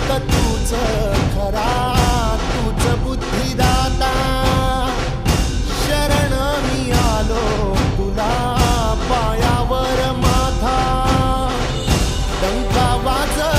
फक्त तूच खरा, तूच बुद्धिदाता. शरण मी आलो तुला पायावर माझा, डंका वाजविला